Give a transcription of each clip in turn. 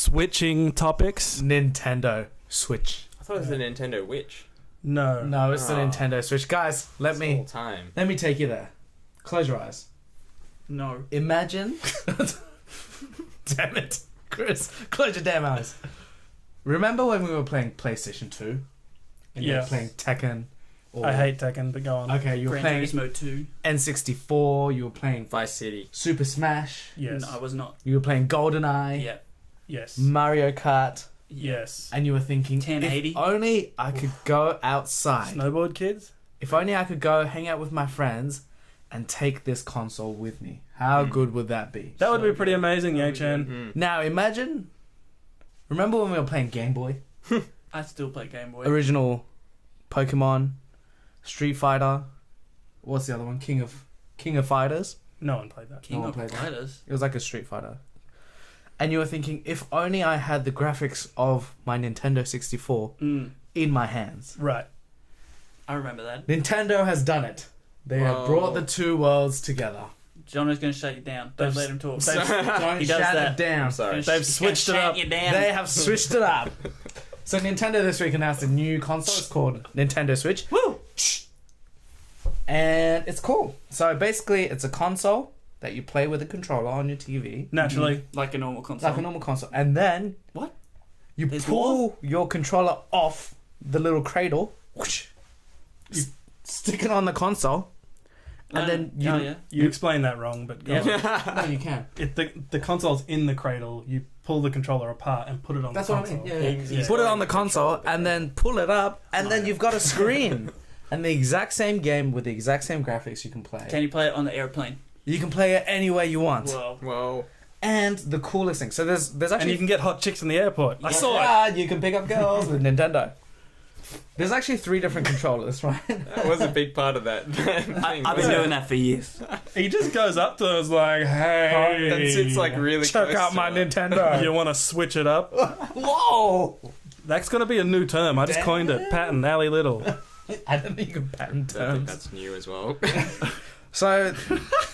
switching topics. Nintendo Switch. I thought it was the Nintendo Witch. No, It's the Nintendo Switch. Guys, let me take you there. Close your eyes. No. Imagine. Damn it, Chris! Close your damn eyes. Remember when we were playing PlayStation 2? And you were playing Tekken? I hate Tekken, but go on. Okay, you were Gran playing Turismo 2. N64. You were playing Vice City. Super Smash. Yes. No, I was not. You were playing GoldenEye. Yeah. Yes. Mario Kart. Yes. And you were thinking, 1080. if only I could go outside. Snowboard kids? If only I could go hang out with my friends and take this console with me. How good would that be? That would be pretty amazing, Yang-chan. Now imagine, remember when we were playing Game Boy? I still play Game Boy. Original Pokemon, Street Fighter, what's the other one? King of Fighters? No one played that. King No one of played that. Fighters. It was like a Street Fighter. And you were thinking, if only I had the graphics of my Nintendo 64 in my hands. Right. I remember that. Nintendo has done it. They have brought the two worlds together. Jono's going to shut you down. Don't let him talk. Don't He does shut that. it down. I'm sorry. They've switched it up. You down. They have switched it up. So Nintendo this week announced a new console. It's called Nintendo Switch. Woo! And it's cool. So basically, it's a console that you play with a controller on your TV. Naturally. Like a normal console. Like a normal console. And then... What? You There's pull your controller off the little cradle. Whoosh, you stick it on the console. And then you... You explained that wrong, but go on. No, you can. The console's in the cradle. You pull the controller apart and put it on That's the what console. I mean. Yeah. Put it on the console and then pull it up and then you've got a screen. And the exact same game with the exact same graphics you can play. Can you play it on the airplane? You can play it any way you want. Whoa. And the coolest thing. So there's actually... And you can get hot chicks in the airport. I saw it. You can pick up girls with Nintendo. There's actually 3 different controllers, right? That was a big part of that. I've been doing that for years. He just goes up to us like, hey. That sits like really Check close out to my it. Nintendo. You want to switch it up? Whoa! That's going to be a new term. I just coined it. Patent, Ali Little. I don't think you can patent I think terms. that's new as well. So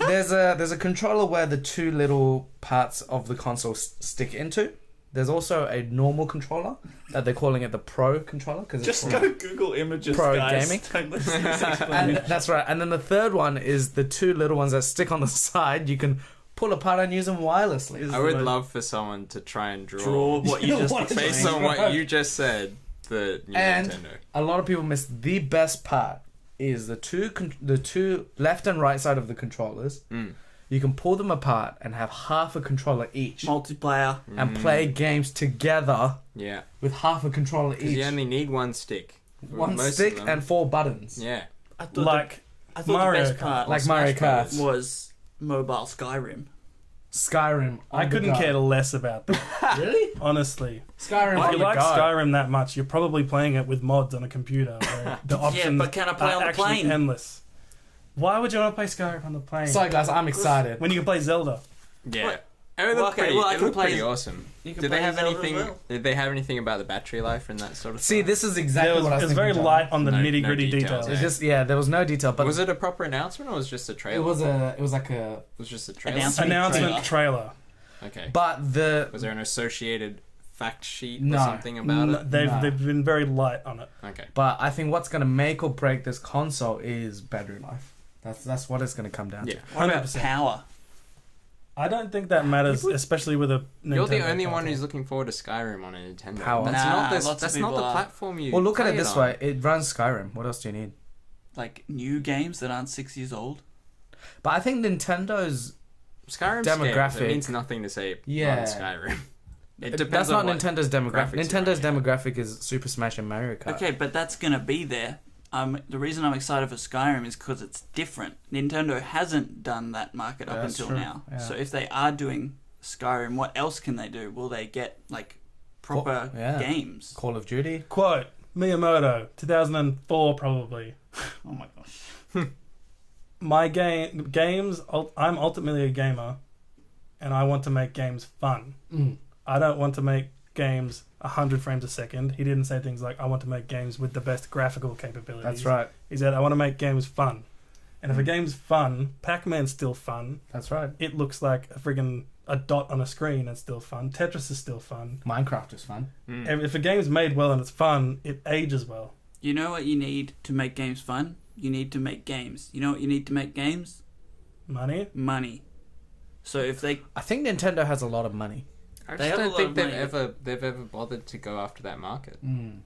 there's a controller where the 2 little parts of the console stick into. There's also a normal controller that they're calling it the Pro controller because it's Just go Google images, Pro guys. gaming. Don't listen to this And explanation. that's right. And then the third one is the 2 little ones that stick on the side. You can pull apart and use them wirelessly. I would love for someone to try and Draw what you just What is based Right. on what you just said. The new And Nintendo. a lot of people miss the best part is the two left and right side of the controllers. You can pull them apart and have half a controller each Multiplayer. and play games together Yeah. with half a controller each. You only need one stick. For One most of stick them. and 4 buttons. Yeah. I thought Like I thought Mario the best Kart. part Like Mario Smash Kart. was mobile Skyrim. Skyrim. I couldn't care less about that. Really? Honestly. Skyrim. If on you the like go. Skyrim that much, you're probably playing it with mods on a computer. Where the options but can I play are on the actually plane? endless. Why would you want to play Skyrim on the plane? Sorry guys, I'm excited. When you can play Zelda. Yeah. What? It would Well, look okay, pretty, well, I it can looked pretty play- awesome. You can Did play they have Zelda as anything? well. Did they have anything about the battery life and that sort of See, stuff? this is exactly what I was It was very thinking, John. light on the No- nitty gritty no details, details. It's just there was no detail, but was it a proper announcement or was it just a trailer? it was like a It was just a trailer. Announcement trailer. Okay. but the Was there an associated fact sheet No. or something about it? They've been very light on it. Okay. but I think what's gonna make or break this console is battery life. That's what it's gonna come down Yeah. to. What about 100%. power? I don't think that matters, especially with a Nintendo You're the only one console. who's looking forward to Skyrim on a Nintendo. Power. That's Nah, not, lots of that's not people the are. platform you Well, look at play it this on. way: it runs Skyrim. What else do you need? Like new games that aren't 6 years old? But I think Nintendo's Skyrim's demographic- Scale. It means nothing to say Yeah. on Skyrim. It depends that's not on what Nintendo's demographic. graphics you're Nintendo's running at. demographic is Super Smash and Mario Kart. Okay, but that's going to be there. The reason I'm excited for Skyrim is because it's different. Nintendo hasn't done that market up That's until true, now. yeah. So if they are doing Skyrim, what else can they do? Will they get like proper yeah. games? Call of Duty. Quote, Miyamoto, 2004 probably. Oh my gosh. My games, I'm ultimately a gamer, and I want to make games fun. I don't want to make games 100 frames a second. He didn't say things like, I want to make games with the best graphical capabilities. That's right. He said, I want to make games fun. And if a game's fun, Pac-Man's still fun. That's right. It looks like a friggin' a dot on a screen, it's still fun. Tetris is still fun. Minecraft is fun. And if a game's made well and it's fun, it ages well. You know what you need to make games fun? You need to make games. You know what you need to make games? Money? Money. So if they... I think Nintendo has a lot of money. I They just have a don't lot think of they've ever bothered to go after that market. Mm.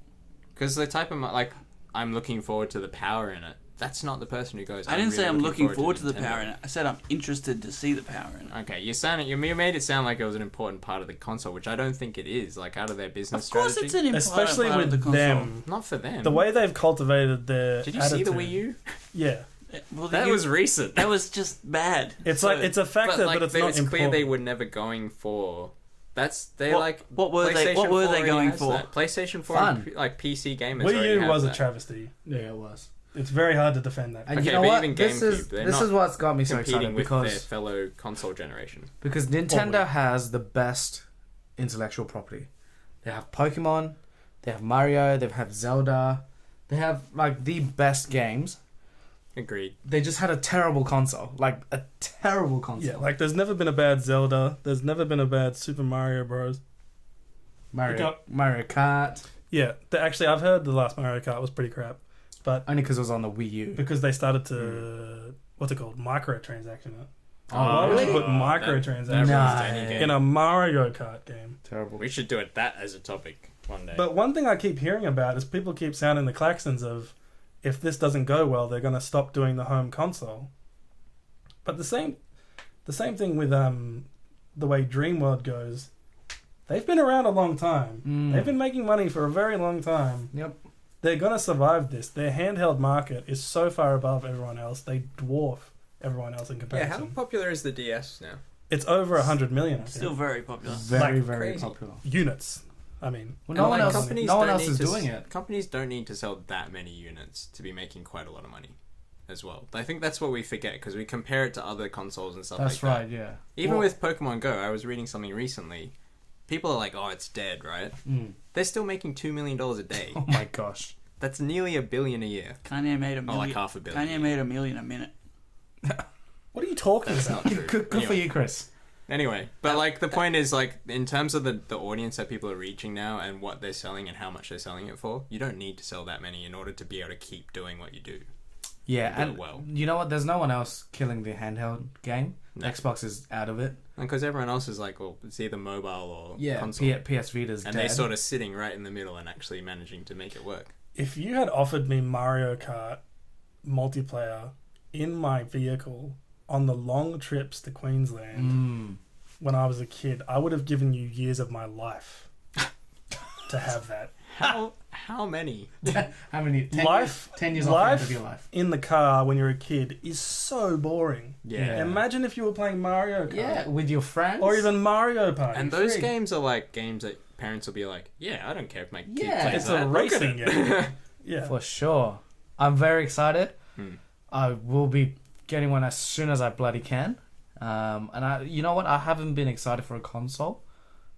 Because the type of like, I'm looking forward to the power in it. That's not the person who goes. I didn't say I'm looking forward to the Nintendo." power in it. I said I'm interested to see the power in it. Okay, you made it sound like it was an important part of the console, which I don't think it is. Like out of their business Of course strategy, it's an important Especially part with of the console. them. not for them. The way they've cultivated their Did you attitude. see the Wii U? Yeah. Well, That was recent. That was just bad. It's So- like, it's a factor, like, but it's not it's important. clear they were never going for. What were they PlayStation 4 going already has for? that. PlayStation 4 Fun. and, like PC gamers. Wii already U have was a that. travesty. Yeah, it was. It's very hard to defend that. And Okay, you know but what? even This is GameCube, they're this not is what's got me so competing excited with their because fellow console generations. Nintendo Probably. has the best intellectual property. They have Pokemon, they have Mario, they have Zelda, they have like the best games. Agreed. They just had a terrible console, like a terrible console. Yeah, like there's never been a bad Zelda. There's never been a bad Super Mario Bros. Mario Kart, Yeah, actually, I've heard the last Mario Kart was pretty crap, but only because it was on the Wii U. because they started to what's it called, microtransaction it. Oh, Why would you really? put microtransactions that ruins Nice. any game. in a Mario Kart game? Terrible. We should do it that as a topic one day. But one thing I keep hearing about is people keep sounding the claxons of, if this doesn't go well, they're going to stop doing the home console. But the same thing with the way Dreamworld goes. They've been around a long time. Mm. They've been making money for a very long time. Yep. They're going to survive this. Their handheld market is so far above everyone else. They dwarf everyone else in yeah, comparison. how popular is the DS now? It's over 100 million. I think. Still very popular. Very, Like very crazy. popular. Units. I mean, Well, no And, one like, else. companies No one don't else need is to doing it. Companies don't need to sell that many units to be making quite a lot of money, as well. I think that's what we forget because we compare it to other consoles and stuff. That's like right. Yeah. That. Even Well- with Pokemon Go, I was reading something recently. People are like, "Oh, it's dead," right? Mm. They're still making $2 million a day. Oh my gosh. That's nearly $1 billion a year. Kanye made a Oh, million. like half a billion. Kanye made $1 million a minute. what are you talking That's about? not true. Good for Anyway. you, Chris. Anyway, but like the point is like in terms of the audience that people are reaching now and what they're selling and how much they're selling it for, you don't need to sell that many in order to be able to keep doing what you do. Yeah, Do it and well. you know what? There's no one else killing the handheld game. No. Xbox is out of it. And because everyone else is like, well, it's either mobile or Yeah, console. PS Vita's And dead. they're sort of sitting right in the middle and actually managing to make it work. If you had offered me Mario Kart multiplayer in my vehicle on the long trips to Queensland Mm. when I was a kid, I would have given you years of my life to have that. How many? How many? 10 Life- years, 10 years off the end life- of your life. In the car when you're a kid is so boring. Yeah. Imagine if you were playing Mario Kart. Yeah, with your friends. Or even Mario Party. And those Free. games are like games that parents will be like, yeah, I don't care if my kid Yeah. plays It's that. a Look at racing it." game. Yeah. For sure. I'm very excited. Hmm. I will be getting one as soon as I bloody can. And you know what? I haven't been excited for a console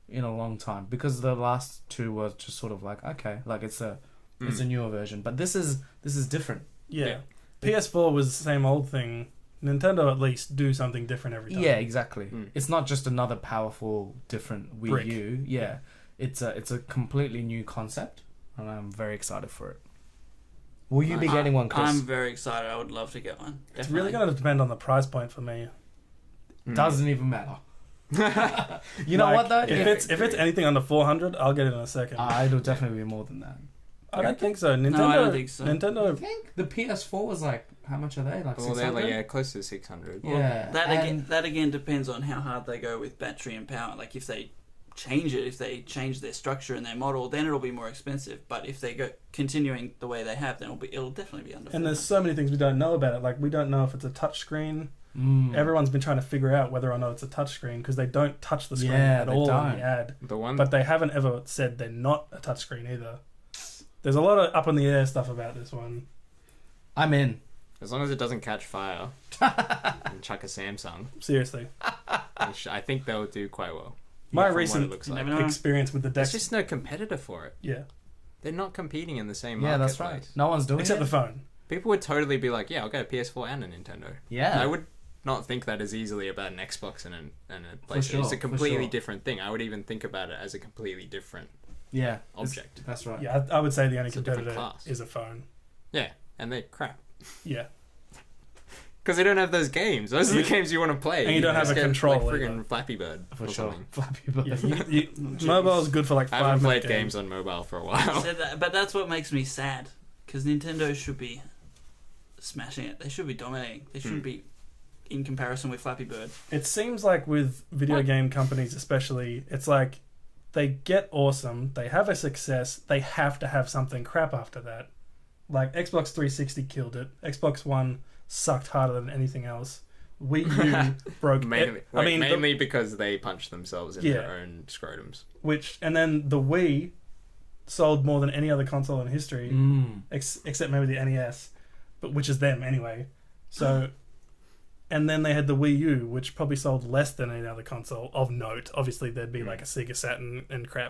in a long time because the last two were just sort of like, okay, like it's a newer version. But this is different. Yeah. PS4 was the same old thing. Nintendo at least do something different every time. Yeah, exactly. Mm. It's not just another powerful, different Wii Brick. U. Yeah, it's a completely new concept, and I'm very excited for it. Will you be getting one, Chris? I'm very excited. I would love to get one. It's really going to depend on the price point for me. Doesn't even matter. You know Like, what though? If it's anything under 400, I'll get it in a second. It'll definitely be more than that. I don't think so. Nintendo. No, I don't think so. I Nintendo. think the PS4 was like, how much are they? Like Well, 600? they're like, close to 600. Yeah. That again depends on how hard they go with battery and power. Like if they change it, if they change their structure and their model, then it'll be more expensive. But if they go continuing the way they have, then it'll definitely be under. And there's so many things we don't know about it. Like we don't know if it's a touchscreen. Mm. Everyone's been trying to figure out whether or not it's a touchscreen because they don't touch the screen Yeah, at they all in don't. the ad. The one But they haven't ever said they're not a touchscreen either. There's a lot of up in the air stuff about this one. I'm in. as long as it doesn't catch fire and chuck a Samsung, Seriously. I think they'll do quite well. My from what recent it looks You like. never know. experience with the There's Dex. just no competitor for it. Yeah. They're not competing in the same Yeah, marketplace. that's right. No one's doing Except it. the phone. People would totally be like, yeah, I'll get a PS4 and a Nintendo. Yeah. I would not think that as easily about an Xbox and a PlayStation. sure, It's a for completely sure. different thing. I would even think about it as a completely different Yeah. object. That's right. Yeah, I would say the only It's a different competitor class. is a phone. Yeah, and they're crap. Yeah. Because they don't have those games. Those are the games you want to play. And you don't have just a get, control like friggin' either. Flappy Bird For or sure. something. Flappy Bird. Yeah, mobile is good for like I haven't 5 played minute games on mobile for a I while. said that, but that's what makes me sad. Because Nintendo should be smashing it. They should be dominating. They shouldn't be in comparison with Flappy Bird. It seems like with video game companies especially, it's like they get awesome, they have a success, they have to have something crap after that. Like Xbox 360 killed it. Xbox One sucked harder than anything else. Wii U broke Mainly, it. I mean, mainly because they punched themselves in their own scrotums. and then the Wii sold more than any other console in history, except maybe the NES, but which is them anyway. So, and then they had the Wii U, which probably sold less than any other console of note. Obviously, there'd be like a Sega Saturn and crap.